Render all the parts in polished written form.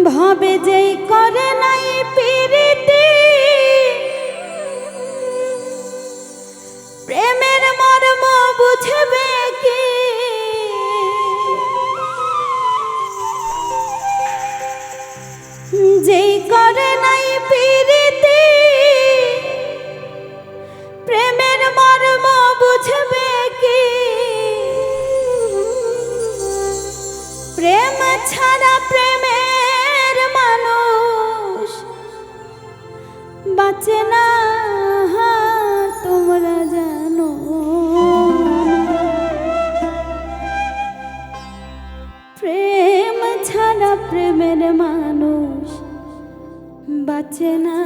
ভাবে যেই করে নাই প্রীতি প্রেমের মর্ম বুঝবে কি যেই করে নাই প্রীতি প্রেমের মর্ম বুঝবে কি প্রেম ছাড়া প্রেমের মানুষ বাঁচে না তোমরা জানো প্রেম ছাড়া প্রেমের মানুষ বাঁচে না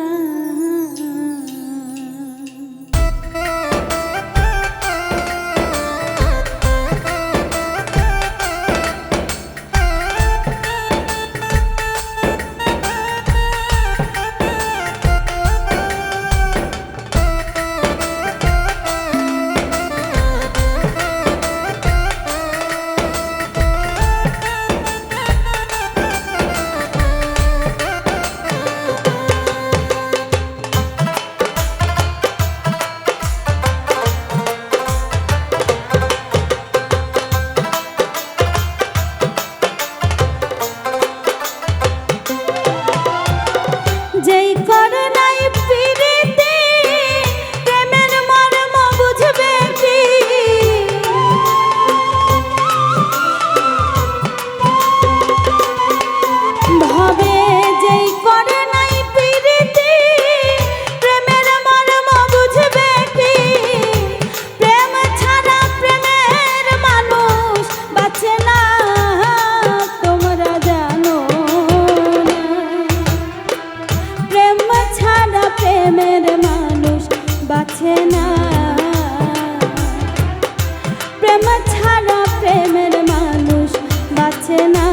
যেই করে নাই প্রীতি প্রেমের মর্ম বুঝবে কি ভাবে যেই করে নাই প্রীতি প্রেমের মর্ম বুঝবে কি প্রেম ছাড়া প্রেমের মানুষ বাঁচে না তোমরা জানো প্রেম ছাড়া প্রেমের মানুষ বাঁচে না প্রেম ছাড়া প্রেমের মানুষ বাঁচে না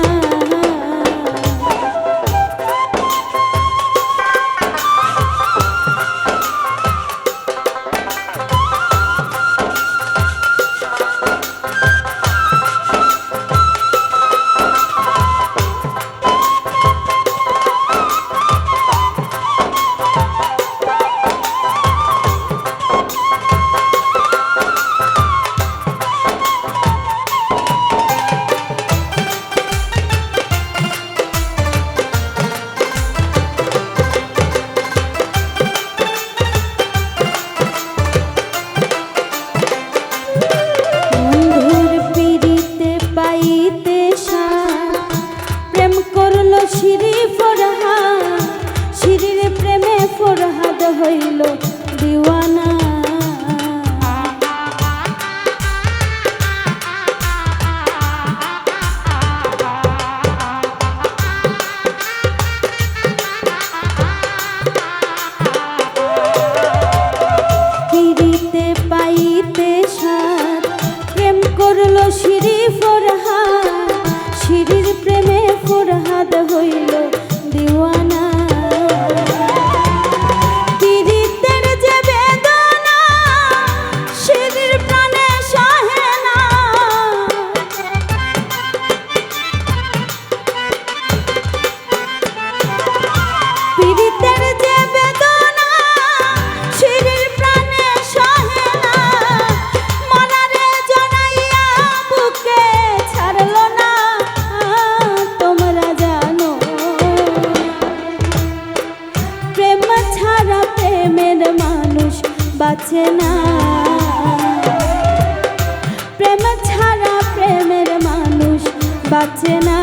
শিরি ফরহাদ শিরির প্রেমে ফরহাদ হইল দিওয়ানা পিরিতে পাইতে সাথ প্রেম করলো শিরি ফরহাদ শিরির প্রেমে ফরহাদ হইল দিওয়ানা পীড়িতের যে বেদনা শিরির প্রাণে সহে না পীড়িতের যে বেদনা শিরির প্রাণে সহে না মনারে জড়াইয়া বুকে ছাড়লো না তোমরা জানো প্রেম ছাড়া প্রেমের মানুষ বাঁচে না প্রেম ছাড়া প্রেমের মানুষ বাঁচে না